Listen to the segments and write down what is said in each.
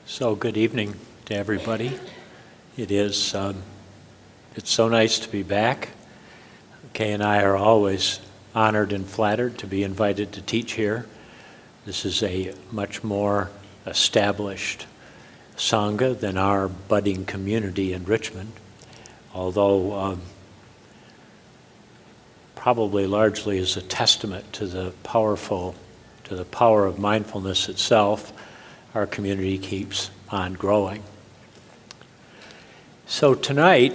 So good evening to everybody. It's so nice to be back. Kay and I are always honored and flattered to be invited to teach here. This is a much more established Sangha than our budding community in Richmond, although probably largely is a testament to the power of mindfulness itself. Our community keeps on growing. So tonight,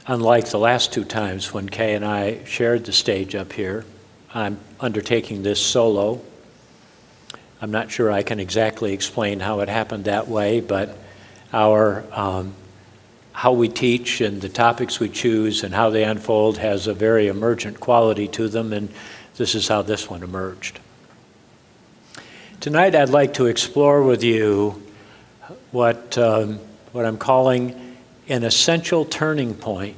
unlike the last two times when Kay and I shared the stage up here, I'm undertaking this solo. I'm not sure I can exactly explain how it happened that way, but how we teach and the topics we choose and how they unfold has a very emergent quality to them, and this is how this one emerged. Tonight I'd like to explore with you what I'm calling an essential turning point,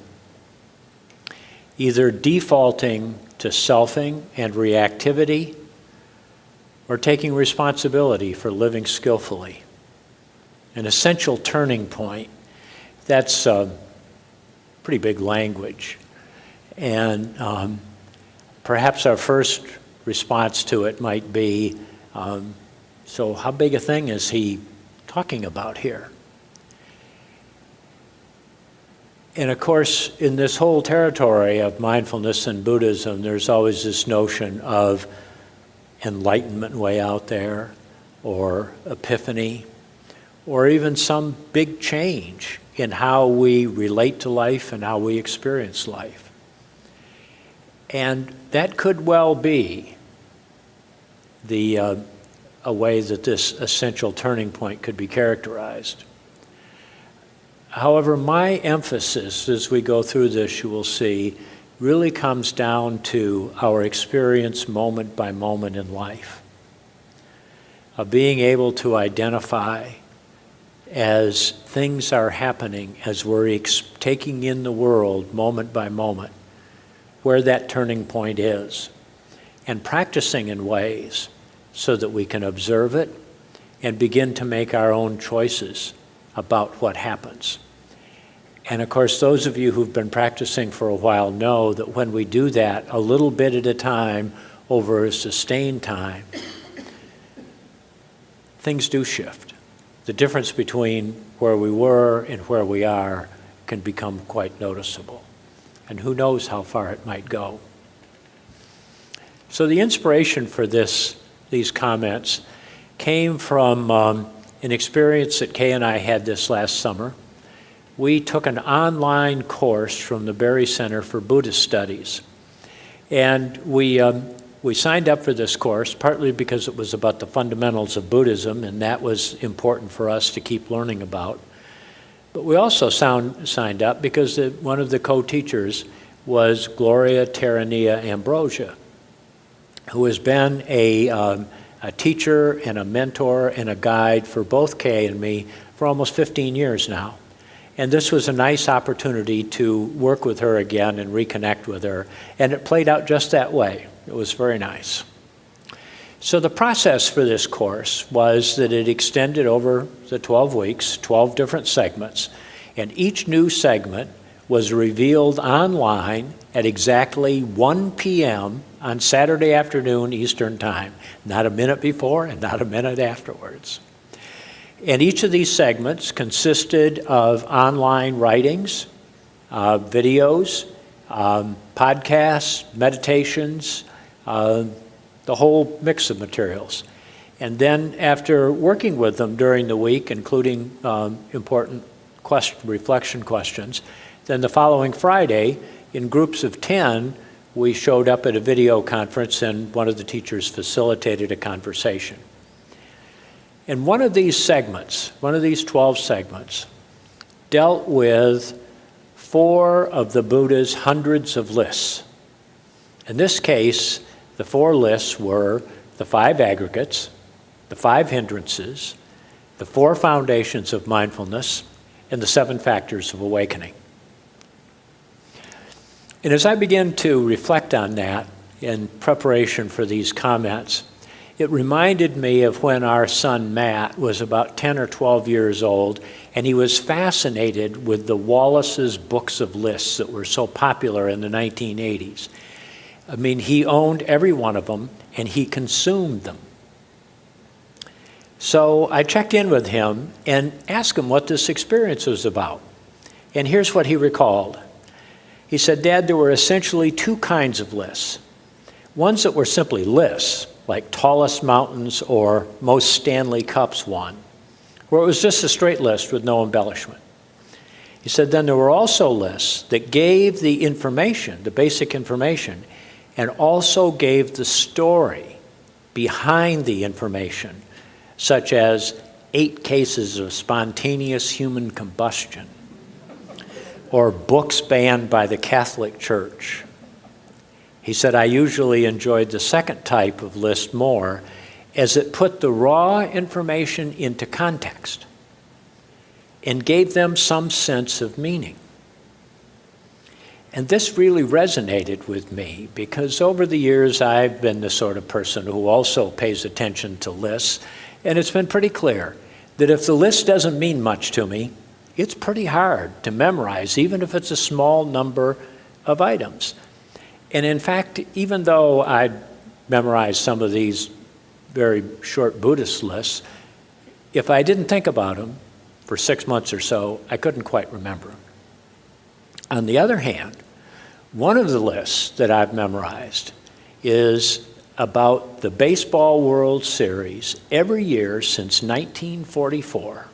either defaulting to selfing and reactivity or taking responsibility for living skillfully. An essential turning point, that's pretty big language. And perhaps our first response to it might be, so how big a thing is he talking about here? And of course, in this whole territory of mindfulness and Buddhism, there's always this notion of enlightenment way out there, or epiphany, or even some big change in how we relate to life and how we experience life. And that could well be a way that this essential turning point could be characterized. However, my emphasis as we go through this, you will see, really comes down to our experience moment by moment in life, of being able to identify as things are happening, as we're taking in the world moment by moment, where that turning point is, and practicing in ways so that we can observe it and begin to make our own choices about what happens. And of course, those of you who've been practicing for a while know that when we do that a little bit at a time over a sustained time, things do shift. The difference between where we were and where we are can become quite noticeable. And who knows how far it might go. So the inspiration for these comments came from an experience that Kay and I had this last summer. We took an online course from the Berry Center for Buddhist Studies. And we signed up for this course, partly because it was about the fundamentals of Buddhism, and that was important for us to keep learning about. But we also signed up because one of the co-teachers was Gloria Terranea Ambrosia, who has been a teacher and a mentor and a guide for both Kay and me for almost 15 years now. And this was a nice opportunity to work with her again and reconnect with her. And it played out just that way. It was very nice. So the process for this course was that it extended over the 12 weeks, 12 different segments. And each new segment was revealed online at exactly 1 p.m. on Saturday afternoon Eastern Time. Not a minute before and not a minute afterwards. And each of these segments consisted of online writings, videos, podcasts, meditations, the whole mix of materials. And then after working with them during the week, including important reflection questions, then the following Friday, in groups of 10, we showed up at a video conference and one of the teachers facilitated a conversation. And one of these segments, one of these 12 segments, dealt with 4 of the Buddha's hundreds of lists. In this case, the 4 lists were the 5 aggregates, the 5 hindrances, the 4 foundations of mindfulness, and the 7 factors of awakening. And as I began to reflect on that in preparation for these comments, It reminded me of when our son Matt was about 10 or 12 years old, and he was fascinated with the Wallace's books of lists that were so popular in the 1980s. I mean, he owned every one of them, and he consumed them. So I checked in with him and asked him what this experience was about. And here's what he recalled. He said, "Dad, there were essentially two kinds of lists. Ones that were simply lists, like tallest mountains or most Stanley Cups won, where it was just a straight list with no embellishment. He said, then there were also lists that gave the information, the basic information, and also gave the story behind the information, such as 8 cases of spontaneous human combustion, or books banned by the Catholic Church." He said, "I usually enjoyed the second type of list more, as it put the raw information into context and gave them some sense of meaning." And this really resonated with me, because over the years I've been the sort of person who also pays attention to lists, and it's been pretty clear that if the list doesn't mean much to me, it's pretty hard to memorize, even if it's a small number of items. And in fact, even though I'd memorized some of these very short Buddhist lists, if I didn't think about them for 6 months or so, I couldn't quite remember them. On the other hand, one of the lists that I've memorized is about the Baseball World Series every year since 1944.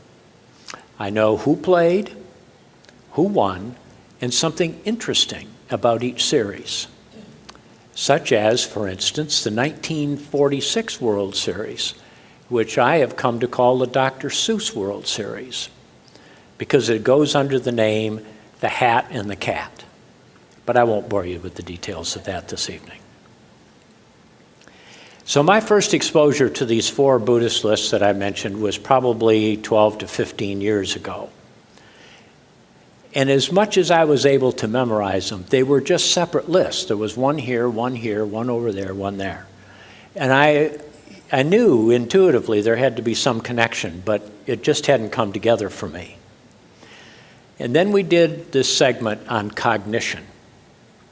I know who played, who won, and something interesting about each series, such as, for instance, the 1946 World Series, which I have come to call the Dr. Seuss World Series, because it goes under the name The Hat and the Cat. But I won't bore you with the details of that this evening. So my first exposure to these 4 Buddhist lists that I mentioned was probably 12 to 15 years ago. And as much as I was able to memorize them, they were just separate lists. There was one here, one over there, one there. And I knew intuitively there had to be some connection, but it just hadn't come together for me. And then we did this segment on cognition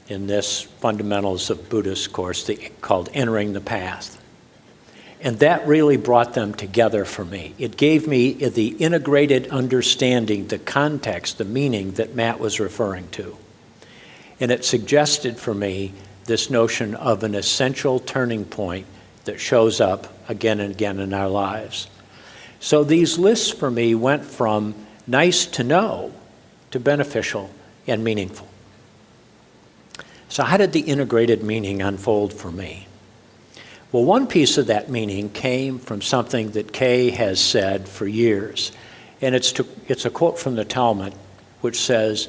in this Fundamentals of Buddhist course called Entering the Path. And that really brought them together for me. It gave me the integrated understanding, the context, the meaning that Matt was referring to. And it suggested for me this notion of an essential turning point that shows up again and again in our lives. So these lists for me went from nice to know to beneficial and meaningful. So how did the integrated meaning unfold for me? Well, one piece of that meaning came from something that Kay has said for years, and it's a quote from the Talmud, which says,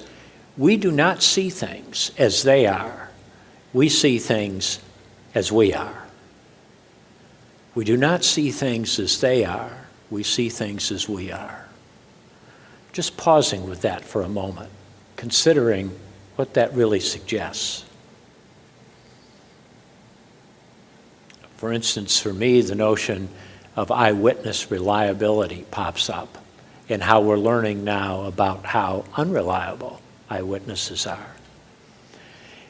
"We do not see things as they are. We see things as we are." We do not see things as they are. We see things as we are. Just pausing with that for a moment, considering what that really suggests. For instance, for me, the notion of eyewitness reliability pops up, and how we're learning now about how unreliable eyewitnesses are.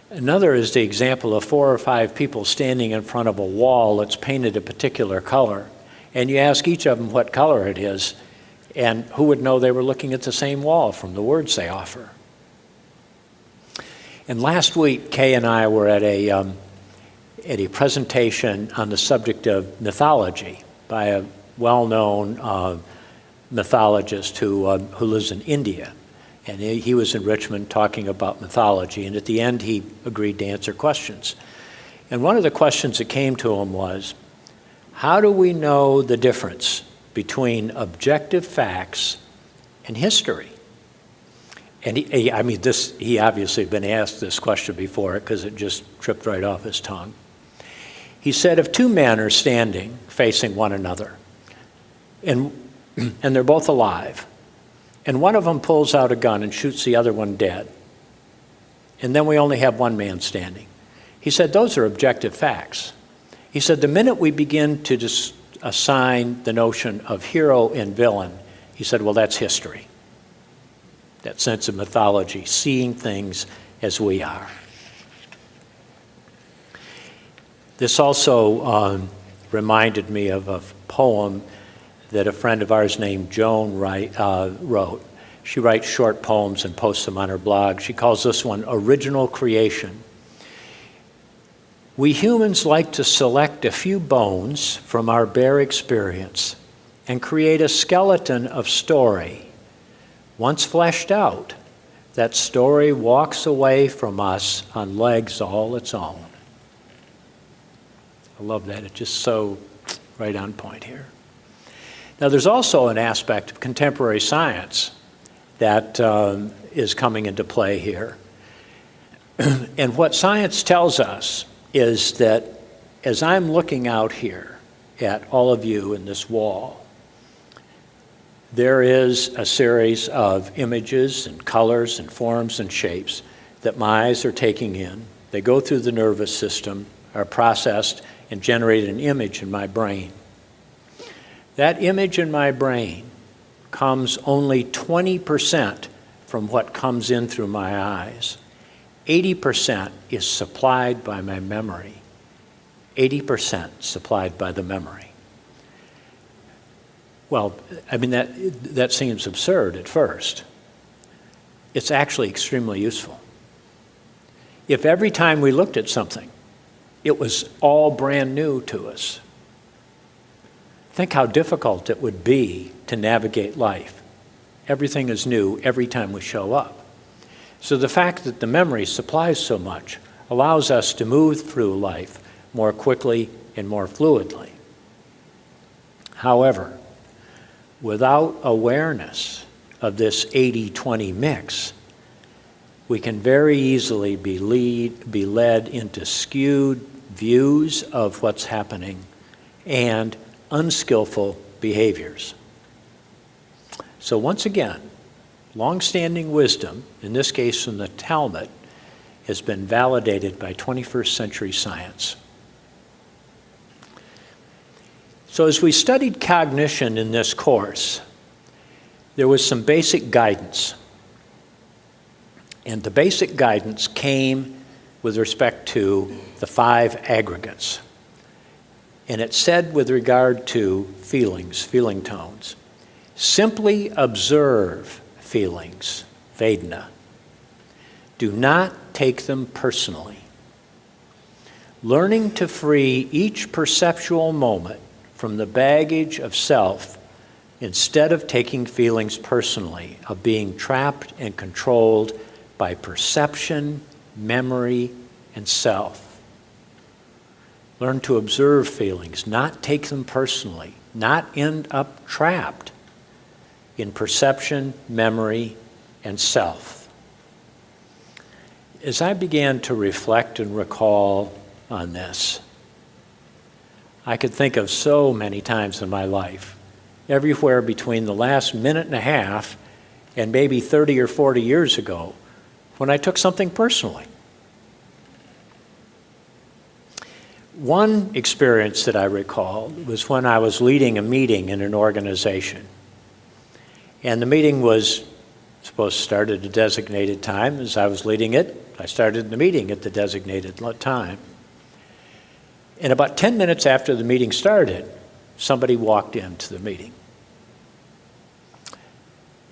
Another is the example of 4 or 5 people standing in front of a wall that's painted a particular color, and you ask each of them what color it is, and who would know they were looking at the same wall from the words they offer. And last week, Kay and I were at a presentation on the subject of mythology by a well-known mythologist who lives in India. And he was in Richmond talking about mythology, and at the end he agreed to answer questions. And one of the questions that came to him was, how do we know the difference between objective facts and history? And he obviously had been asked this question before, because it just tripped right off his tongue. He said, if 2 men are standing facing one another, and they're both alive, and one of them pulls out a gun and shoots the other one dead, and then we only have one man standing. He said, those are objective facts. He said, the minute we begin to just assign the notion of hero and villain, he said, well, that's history. That sense of mythology, seeing things as we are. This also reminded me of a poem that a friend of ours named Joan wrote. She writes short poems and posts them on her blog. She calls this one Original Creation. We humans like to select a few bones from our bare experience and create a skeleton of story. Once fleshed out, that story walks away from us on legs all its own. I love that. It's just so right on point here. Now, there's also an aspect of contemporary science that is coming into play here. And what science tells us is that as I'm looking out here at all of you in this wall, there is a series of images and colors and forms and shapes that my eyes are taking in. They go through the nervous system, are processed, and generate an image in my brain. That image in my brain comes only 20% from what comes in through my eyes. 80% is supplied by my memory. 80% supplied by the memory. Well, I mean, that seems absurd at first. It's actually extremely useful. If every time we looked at something, it was all brand new to us, think how difficult it would be to navigate life. Everything is new every time we show up. So the fact that the memory supplies so much allows us to move through life more quickly and more fluidly. However, without awareness of this 80-20 mix, we can very easily be led into skewed views of what's happening and unskillful behaviors. So once again, long-standing wisdom, in this case from the Talmud, has been validated by 21st century science. So as we studied cognition in this course, there was some basic guidance. And the basic guidance came with respect to the 5 aggregates. And it said with regard to feelings, feeling tones, simply observe feelings, Vedana. Do not take them personally. Learning to free each perceptual moment from the baggage of self instead of taking feelings personally, of being trapped and controlled by perception, memory, and self. Learn to observe feelings, not take them personally, not end up trapped in perception, memory, and self. As I began to reflect and recall on this, I could think of so many times in my life, everywhere between the last minute and a half and maybe 30 or 40 years ago, when I took something personally. One experience that I recalled was when I was leading a meeting in an organization. And the meeting was supposed to start at a designated time. As I was leading it, I started the meeting at the designated time. And about 10 minutes after the meeting started, somebody walked into the meeting.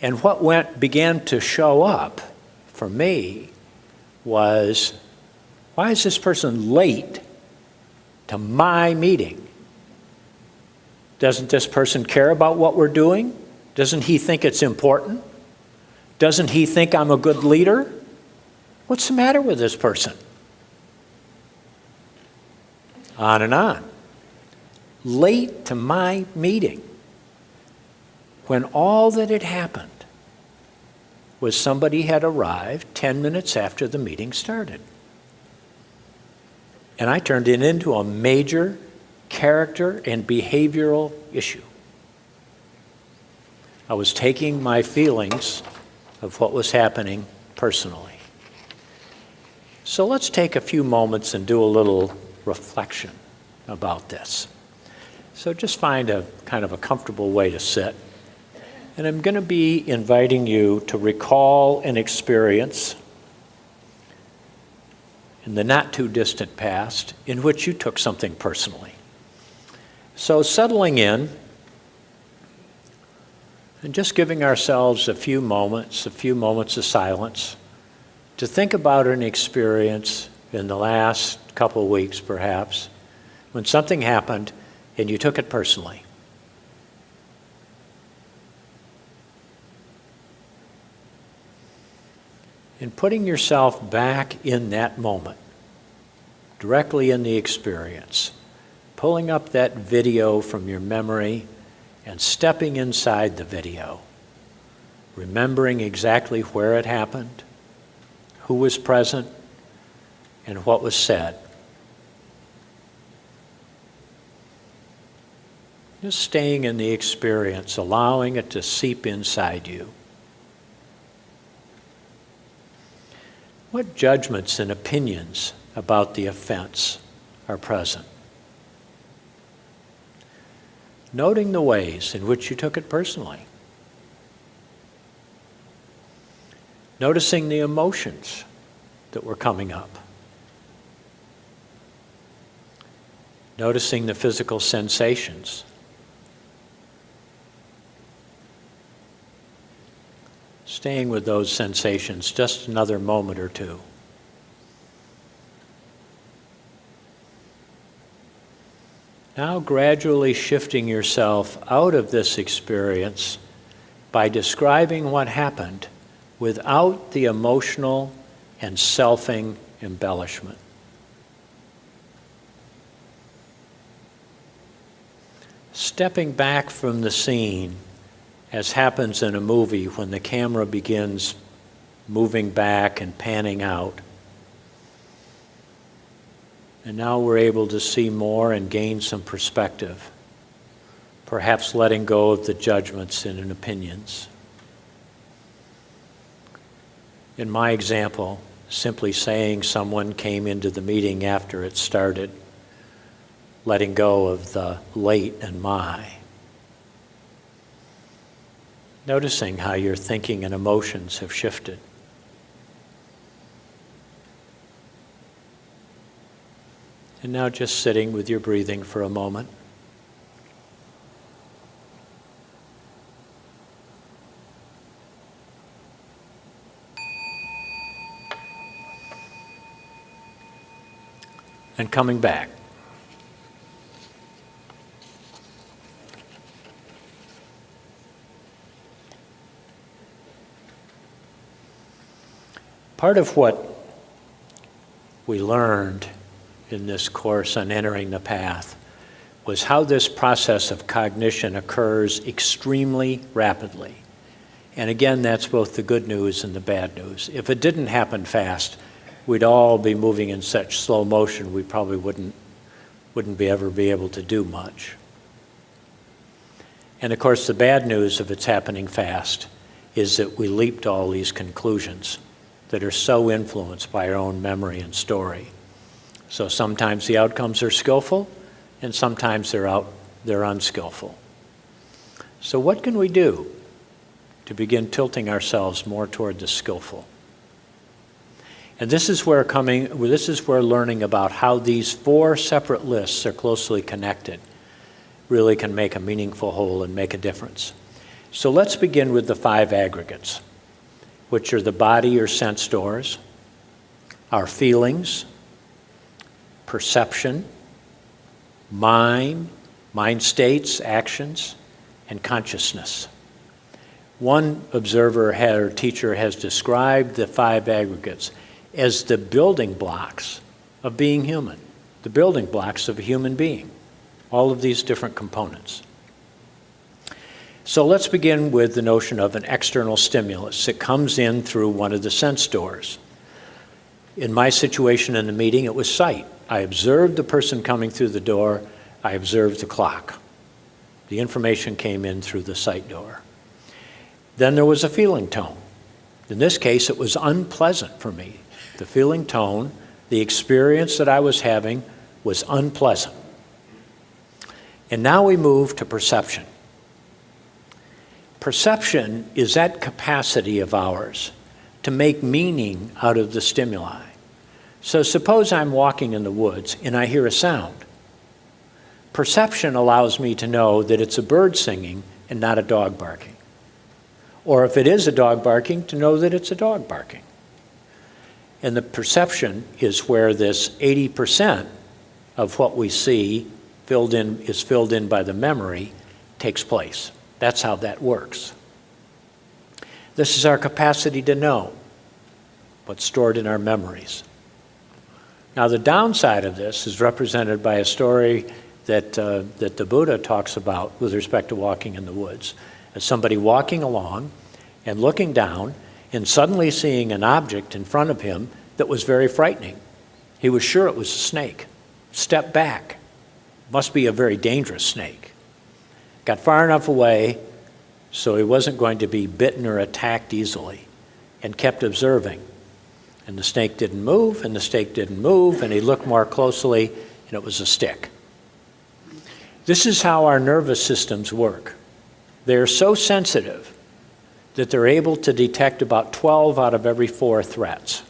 And what began to show up for me was, why is this person late to my meeting? Doesn't this person care about what we're doing? Doesn't he think it's important? Doesn't he think I'm a good leader? What's the matter with this person? On and on. Late to my meeting, when all that had happened was somebody had arrived 10 minutes after the meeting started. And I turned it into a major character and behavioral issue. I was taking my feelings of what was happening personally. So let's take a few moments and do a little reflection about this. So just find a kind of a comfortable way to sit. And I'm going to be inviting you to recall an experience in the not too distant past in which you took something personally. So settling in and just giving ourselves a few moments of silence to think about an experience in the last couple of weeks perhaps when something happened and you took it personally. And putting yourself back in that moment, directly in the experience, pulling up that video from your memory and stepping inside the video, remembering exactly where it happened, who was present, and what was said. Just staying in the experience, allowing it to seep inside you. What judgments and opinions about the offense are present? Noting the ways in which you took it personally. Noticing the emotions that were coming up. Noticing the physical sensations. Staying with those sensations just another moment or two. Now gradually shifting yourself out of this experience by describing what happened without the emotional and selfing embellishment. Stepping back from the scene, as happens in a movie when the camera begins moving back and panning out. And now we're able to see more and gain some perspective, perhaps letting go of the judgments and opinions. In my example, simply saying someone came into the meeting after it started, letting go of the late and my. Noticing how your thinking and emotions have shifted. And now just sitting with your breathing for a moment. And coming back. Part of what we learned in this course on entering the path was how this process of cognition occurs extremely rapidly. And again, that's both the good news and the bad news. If it didn't happen fast, we'd all be moving in such slow motion we probably wouldn't ever be able to do much. And of course, the bad news of it's happening fast is that we leap to all these conclusions that are so influenced by our own memory and story. So sometimes the outcomes are skillful, and sometimes they're unskillful. So what can we do to begin tilting ourselves more toward the skillful? And this is where learning about how these 4 separate lists are closely connected really can make a meaningful whole and make a difference. So let's begin with the 5 aggregates, which are the body or sense doors, our feelings, perception, mind states, actions, and consciousness. One observer or teacher has described the 5 aggregates as the building blocks of being human, the building blocks of a human being, all of these different components. So let's begin with the notion of an external stimulus that comes in through one of the sense doors. In my situation in the meeting, it was sight. I observed the person coming through the door. I observed the clock. The information came in through the sight door. Then there was a feeling tone. In this case, it was unpleasant for me. The feeling tone, the experience that I was having was unpleasant. And now we move to perception. Perception is that capacity of ours to make meaning out of the stimuli. So suppose I'm walking in the woods and I hear a sound. Perception allows me to know that it's a bird singing and not a dog barking. Or if it is a dog barking, to know that it's a dog barking. And the perception is where this 80% of what we see is filled in by the memory takes place. That's how that works. This is our capacity to know what's stored in our memories. Now, the downside of this is represented by a story that the Buddha talks about with respect to walking in the woods. As somebody walking along and looking down and suddenly seeing an object in front of him that was very frightening. He was sure it was a snake. Stepped back. Must be a very dangerous snake. Got far enough away so he wasn't going to be bitten or attacked easily, and kept observing. And the snake didn't move, and the snake didn't move, and he looked more closely, and it was a stick. This is how our nervous systems work. They're so sensitive that they're able to detect about 12 out of every 4 threats.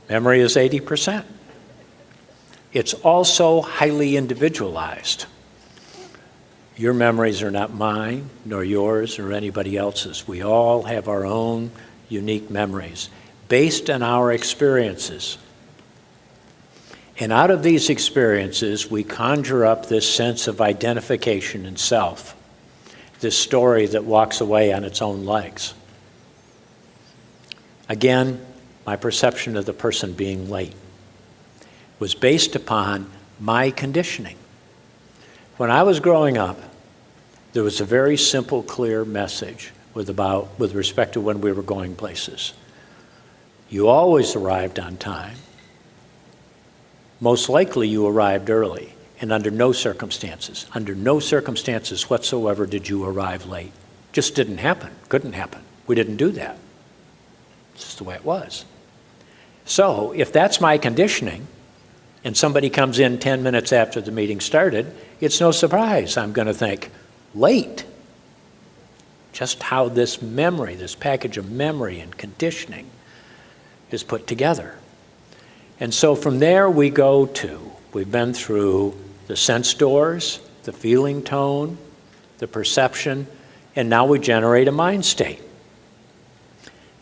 Memory is 80%. It's also highly individualized. Your memories are not mine, nor yours, or anybody else's. We all have our own unique memories based on our experiences. And out of these experiences, we conjure up this sense of identification in self, this story that walks away on its own legs. Again, my perception of the person being late was based upon my conditioning. When I was growing up, there was a very simple, clear message with respect to when we were going places. You always arrived on time. Most likely you arrived early, and under no circumstances whatsoever did you arrive late. Just didn't happen, couldn't happen. We didn't do that. It's just the way it was. So if that's my conditioning, and somebody comes in 10 minutes after the meeting started, it's no surprise I'm going to think, late. Just how this memory, this package of memory and conditioning is put together. And so from there we've been through the sense doors, the feeling tone, the perception, and now we generate a mind state.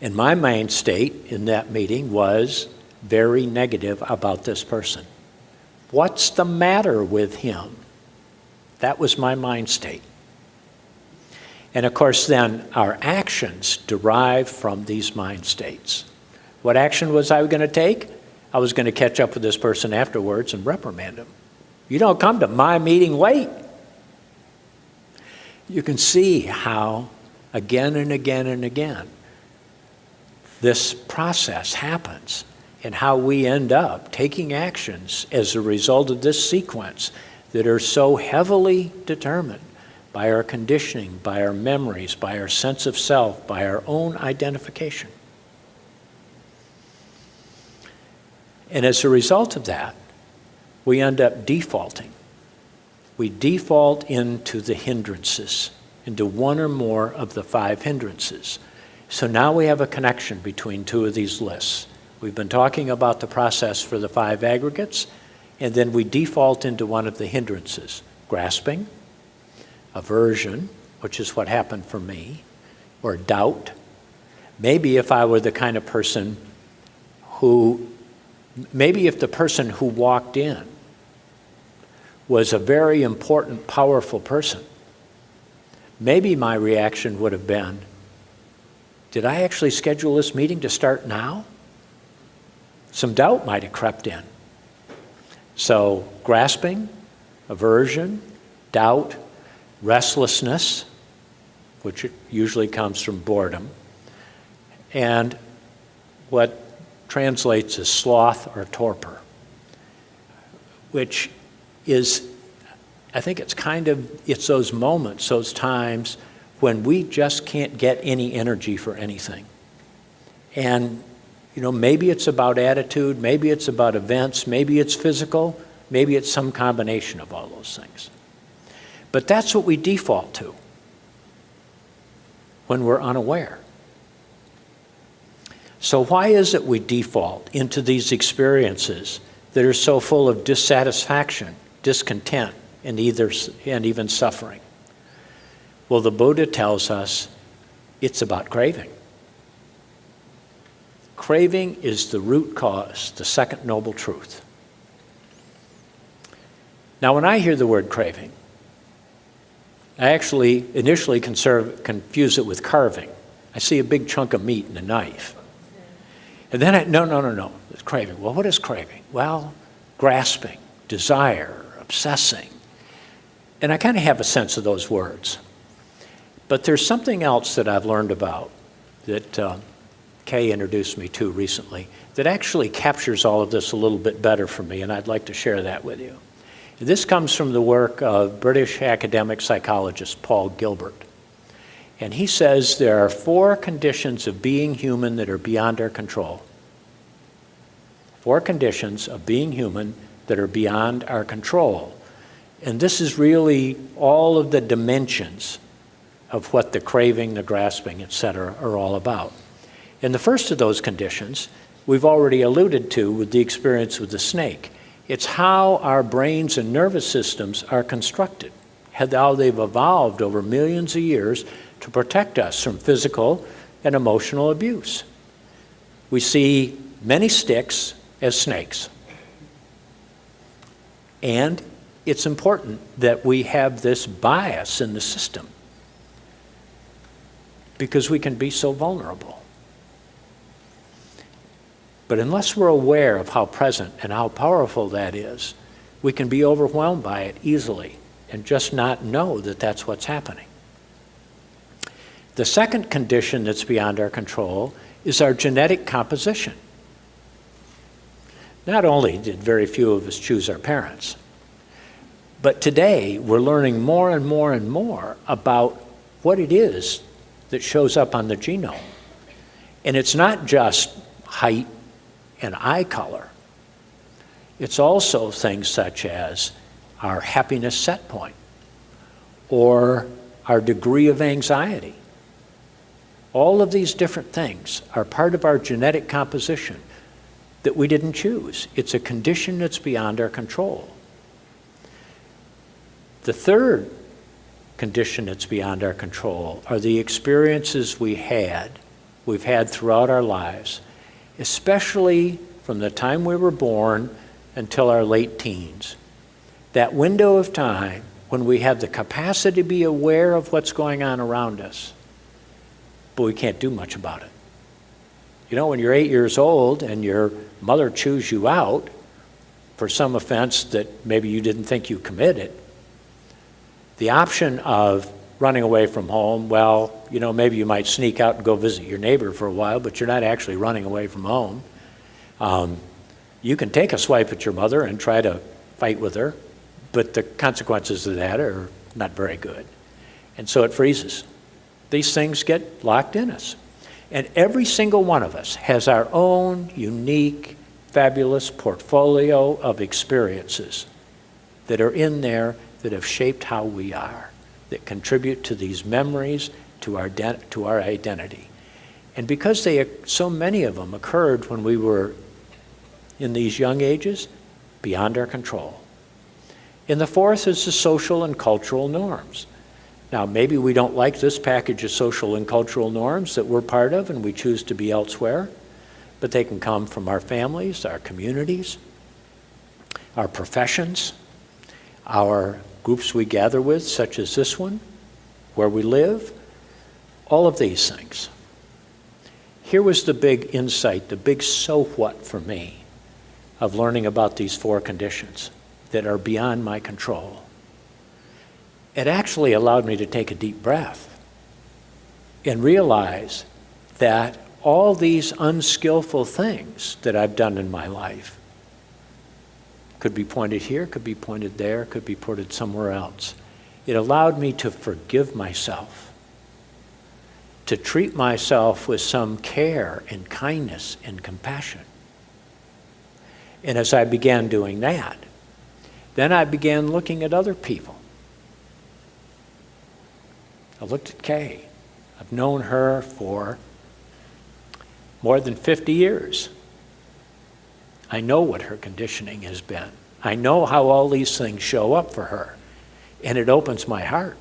And my mind state in that meeting was very negative about this person. What's the matter with him? That was my mind state. And of course then our actions derive from these mind states. What action was I going to take? I was going to catch up with this person afterwards and reprimand him. You don't come to my meeting late. You can see how again and again and again this process happens and how we end up taking actions as a result of this sequence that are so heavily determined by our conditioning, by our memories, by our sense of self, by our own identification. And as a result of that, we end up defaulting. We default into the hindrances, into one or more of the 5 hindrances. So now we have a connection between 2 of these lists. We've been talking about the process for the 5 aggregates, and then we default into one of the hindrances, grasping, aversion, which is what happened for me, or doubt. Maybe if I were the kind of person maybe if the person who walked in was a very important, powerful person, maybe my reaction would have been, did I actually schedule this meeting to start now? Some doubt might have crept in. So grasping, aversion, doubt, restlessness, which usually comes from boredom, and what translates as sloth or torpor, which is, I think it's those moments, those times when we just can't get any energy for anything. And Maybe it's about attitude, maybe it's about events, maybe it's physical, maybe it's some combination of all those things. But that's what we default to when we're unaware. So why is it we default into these experiences that are so full of dissatisfaction, discontent, and even suffering? Well, the Buddha tells us it's about craving. Craving is the root cause, the second noble truth. Now, when I hear the word craving, I actually initially confuse it with carving. I see a big chunk of meat in a knife. And then no, it's craving. Well, what is craving? Well, grasping, desire, obsessing. And I kind of have a sense of those words. But there's something else that I've learned about that Kay introduced me to recently that actually captures all of this a little bit better for me, and I'd like to share that with you. This comes from the work of British academic psychologist Paul Gilbert. And he says there are 4 conditions of being human that are beyond our control. 4 conditions of being human that are beyond our control. And this is really all of the dimensions of what the craving, the grasping, etc. are all about. And the first of those conditions we've already alluded to with the experience with the snake. It's how our brains and nervous systems are constructed, how they've evolved over millions of years to protect us from physical and emotional abuse. We see many sticks as snakes. And it's important that we have this bias in the system because we can be so vulnerable. But unless we're aware of how present and how powerful that is, we can be overwhelmed by it easily and just not know that that's what's happening. The second condition that's beyond our control is our genetic composition. Not only did very few of us choose our parents, but today we're learning more and more and more about what it is that shows up on the genome. And it's not just height and eye color. It's also things such as our happiness set point or our degree of anxiety. All of these different things are part of our genetic composition that we didn't choose. It's a condition that's beyond our control. The third condition that's beyond our control are the experiences we've had throughout our lives, especially from the time we were born until our late teens. That window of time when we have the capacity to be aware of what's going on around us, but we can't do much about it. When you're 8 years old and your mother chews you out for some offense that maybe you didn't think you committed, the option of running away from home, well, maybe you might sneak out and go visit your neighbor for a while, but you're not actually running away from home. You can take a swipe at your mother and try to fight with her, but the consequences of that are not very good. And so it freezes. These things get locked in us. And every single one of us has our own unique, fabulous portfolio of experiences that are in there that have shaped how we are, that contribute to these memories, to our identity. And because so many of them occurred when we were in these young ages, beyond our control. And the fourth is the social and cultural norms. Now, maybe we don't like this package of social and cultural norms that we're part of and we choose to be elsewhere, but they can come from our families, our communities, our professions, our groups we gather with, such as this one, where we live, all of these things. Here was the big insight, the big so what for me of learning about these 4 conditions that are beyond my control. It actually allowed me to take a deep breath and realize that all these unskillful things that I've done in my life could be pointed here, could be pointed there, could be pointed somewhere else. It allowed me to forgive myself, to treat myself with some care and kindness and compassion. And as I began doing that, then I began looking at other people. I looked at Kay. I've known her for more than 50 years. I know what her conditioning has been. I know how all these things show up for her, and it opens my heart.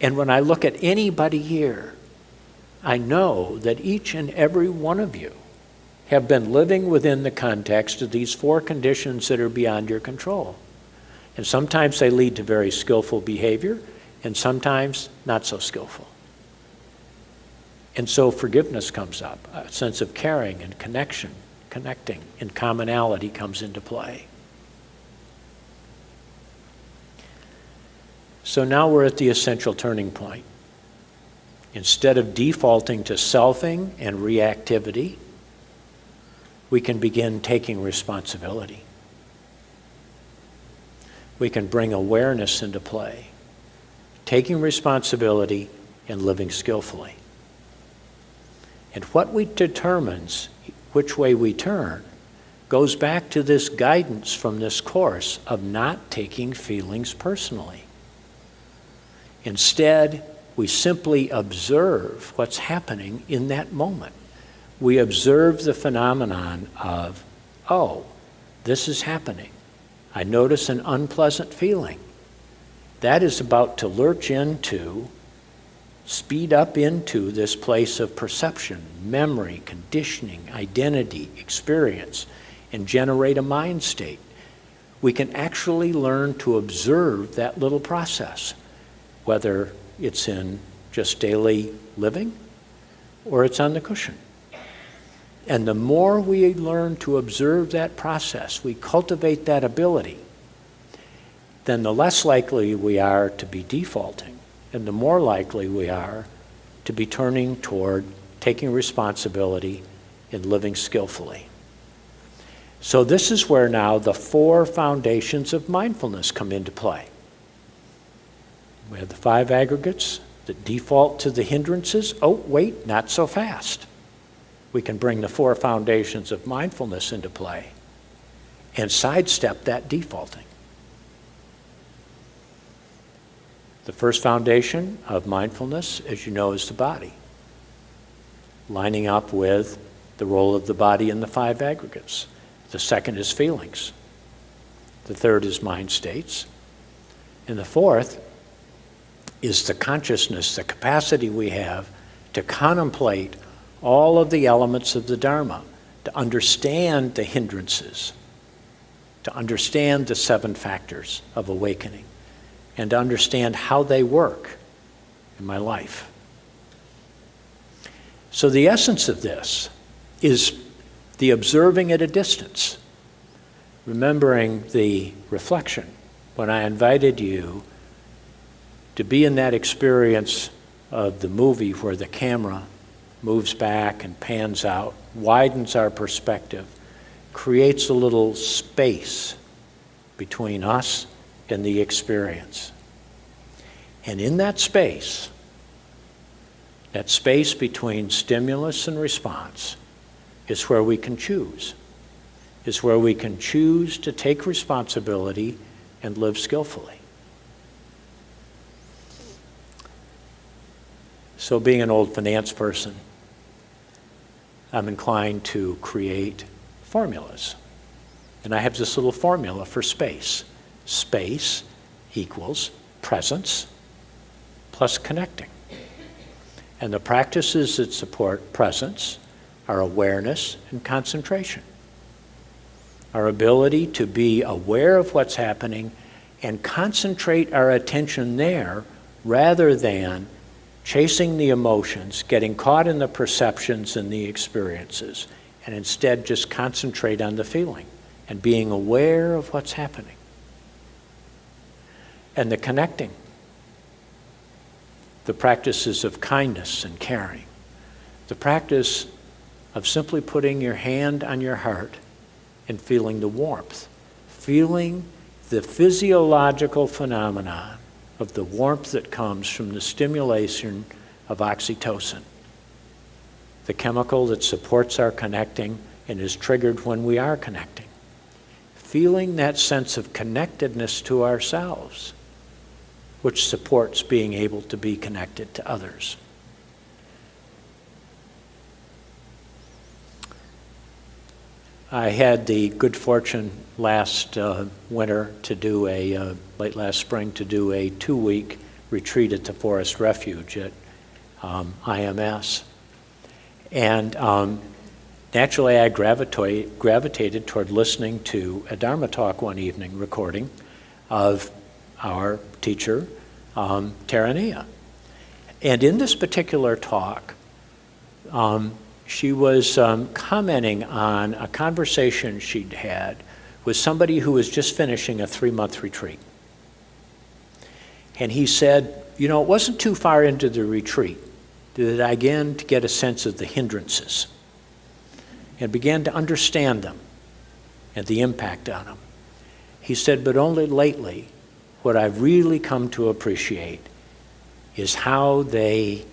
And when I look at anybody here, I know that each and every one of you have been living within the context of these 4 conditions that are beyond your control. And sometimes they lead to very skillful behavior, and sometimes not so skillful. And so forgiveness comes up, a sense of caring and connection, connecting, and commonality comes into play. So now we're at the essential turning point. Instead of defaulting to selfing and reactivity, we can begin taking responsibility. We can bring awareness into play, taking responsibility and living skillfully. And what determines which way we turn goes back to this guidance from this course of not taking feelings personally. Instead, we simply observe what's happening in that moment. We observe the phenomenon of, oh, this is happening. I notice an unpleasant feeling. That is about to lurch into, speed up into this place of perception, memory, conditioning, identity, experience, and generate a mind state. We can actually learn to observe that little process, whether it's in just daily living or it's on the cushion. And the more we learn to observe that process, we cultivate that ability, then the less likely we are to be defaulting, and the more likely we are to be turning toward taking responsibility and living skillfully. So this is where now the 4 foundations of mindfulness come into play. We have the 5 aggregates that default to the hindrances. Oh, wait, not so fast. We can bring the 4 foundations of mindfulness into play and sidestep that defaulting. The first foundation of mindfulness, as you know, is the body, lining up with the role of the body in the 5 aggregates. The second is feelings. The third is mind states. And the fourth is the consciousness, the capacity we have to contemplate all of the elements of the Dharma, to understand the hindrances, to understand the 7 factors of awakening, and to understand how they work in my life. So the essence of this is the observing at a distance, remembering the reflection when I invited you to be in that experience of the movie where the camera moves back and pans out, widens our perspective, creates a little space between us and the experience. And in that space between stimulus and response, is where we can choose, is where we can choose to take responsibility and live skillfully. So being an old finance person, I'm inclined to create formulas. And I have this little formula for space. Space equals presence plus connecting. And the practices that support presence are awareness and concentration. Our ability to be aware of what's happening and concentrate our attention there rather than chasing the emotions, getting caught in the perceptions and the experiences, and instead just concentrate on the feeling and being aware of what's happening. And the connecting, the practices of kindness and caring, the practice of simply putting your hand on your heart and feeling the warmth, feeling the physiological phenomenon of the warmth that comes from the stimulation of oxytocin, the chemical that supports our connecting and is triggered when we are connecting. Feeling that sense of connectedness to ourselves, which supports being able to be connected to others. I had the good fortune last winter to do late last spring, to do a 2-week retreat at the Forest Refuge at IMS. And naturally I gravitated toward listening to a Dharma talk one evening, recording of our teacher, Terania. And in this particular talk, she was commenting on a conversation she'd had with somebody who was just finishing a 3-month retreat. And he said, it wasn't too far into the retreat that I began to get a sense of the hindrances and began to understand them and the impact on them. He said, but only lately, what I've really come to appreciate is how they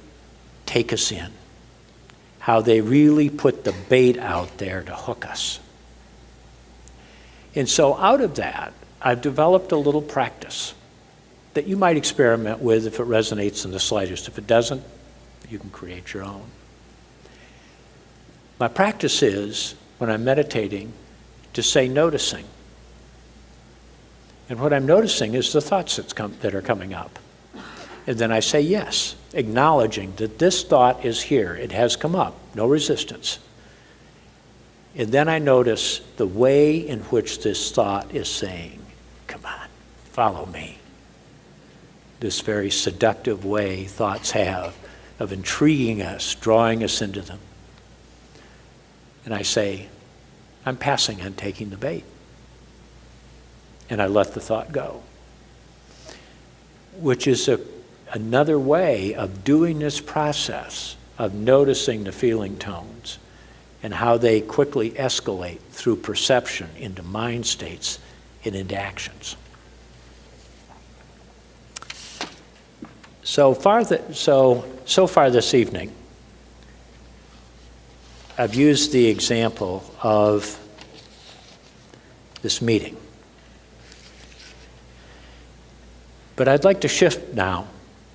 take us in, how they really put the bait out there to hook us. And so out of that, I've developed a little practice that you might experiment with if it resonates in the slightest. If it doesn't, you can create your own. My practice is, when I'm meditating, to say noticing. And what I'm noticing is the thoughts that are coming up. And then I say yes, acknowledging that this thought is here. It has come up, no resistance. And then I notice the way in which this thought is saying, come on, follow me. This very seductive way thoughts have of intriguing us, drawing us into them. And I say, I'm passing on taking the bait. And I let the thought go, which is another way of doing this process of noticing the feeling tones and how they quickly escalate through perception into mind states and into actions. So far this evening, I've used the example of this meeting. But I'd like to shift now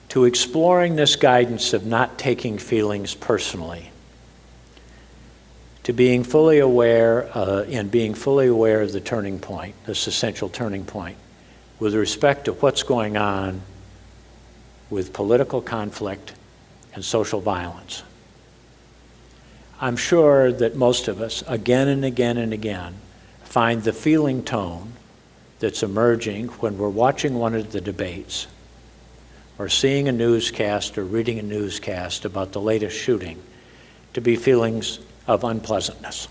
to exploring this guidance of not taking feelings personally, to being fully aware and being fully aware of the turning point, this essential turning point, with respect to what's going on with political conflict and social violence. I'm sure that most of us, again and again and again, find the feeling tone that's emerging when we're watching one of the debates or seeing a newscast or reading a newscast about the latest shooting to be feelings of unpleasantness.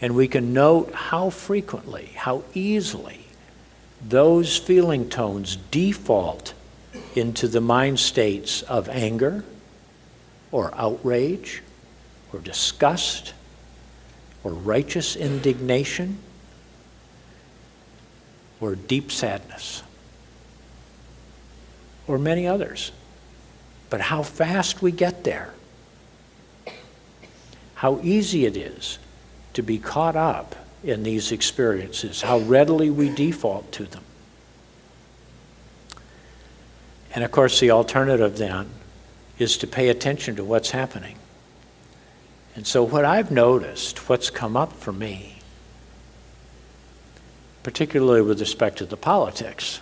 And we can note how frequently, how easily those feeling tones default into the mind states of anger or outrage or disgust or righteous indignation or deep sadness, or many others. But how fast we get there, how easy it is to be caught up in these experiences, how readily we default to them. And of course, the alternative then is to pay attention to what's happening. And so what I've noticed, what's come up for me, particularly with respect to the politics,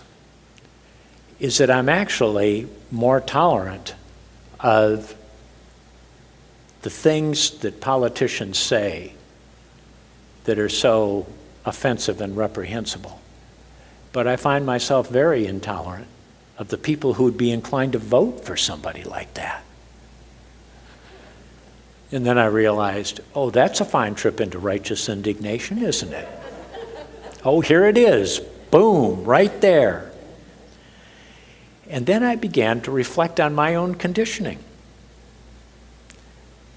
is that I'm actually more tolerant of the things that politicians say that are so offensive and reprehensible. But I find myself very intolerant of the people who would be inclined to vote for somebody like that. And then I realized, oh, that's a fine trip into righteous indignation, isn't it? Oh, here it is. Boom, right there. And then I began to reflect on my own conditioning.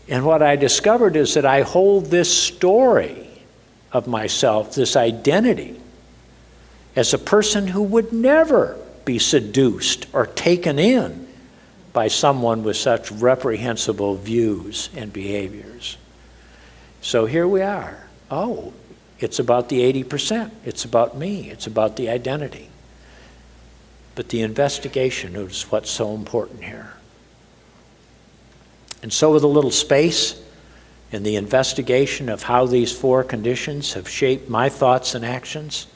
And what I discovered is that I hold this story of myself, this identity, as a person who would never be seduced or taken in by someone with such reprehensible views and behaviors. So here we are. Oh, it's about the 80%. It's about me. It's about the identity. But the investigation is what's so important here. And so with a little space in the investigation of how these 4 conditions have shaped my thoughts and actions,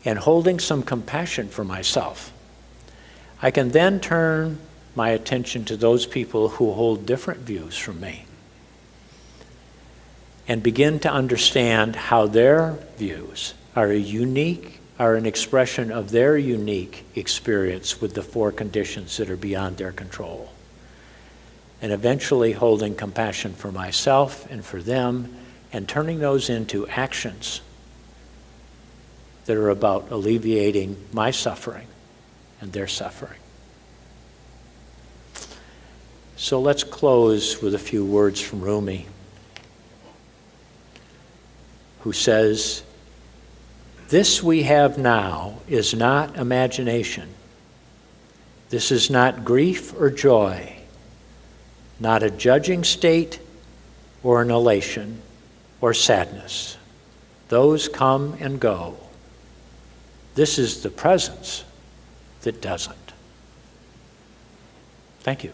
and holding some compassion for myself, I can then turn my attention to those people who hold different views from me and begin to understand how their views are an expression of their unique experience with the 4 conditions that are beyond their control. And eventually holding compassion for myself and for them and turning those into actions that are about alleviating my suffering and their suffering. So let's close with a few words from Rumi, who says, "This we have now is not imagination. This is not grief or joy, not a judging state or an elation or sadness. Those come and go. This is the presence that doesn't." Thank you.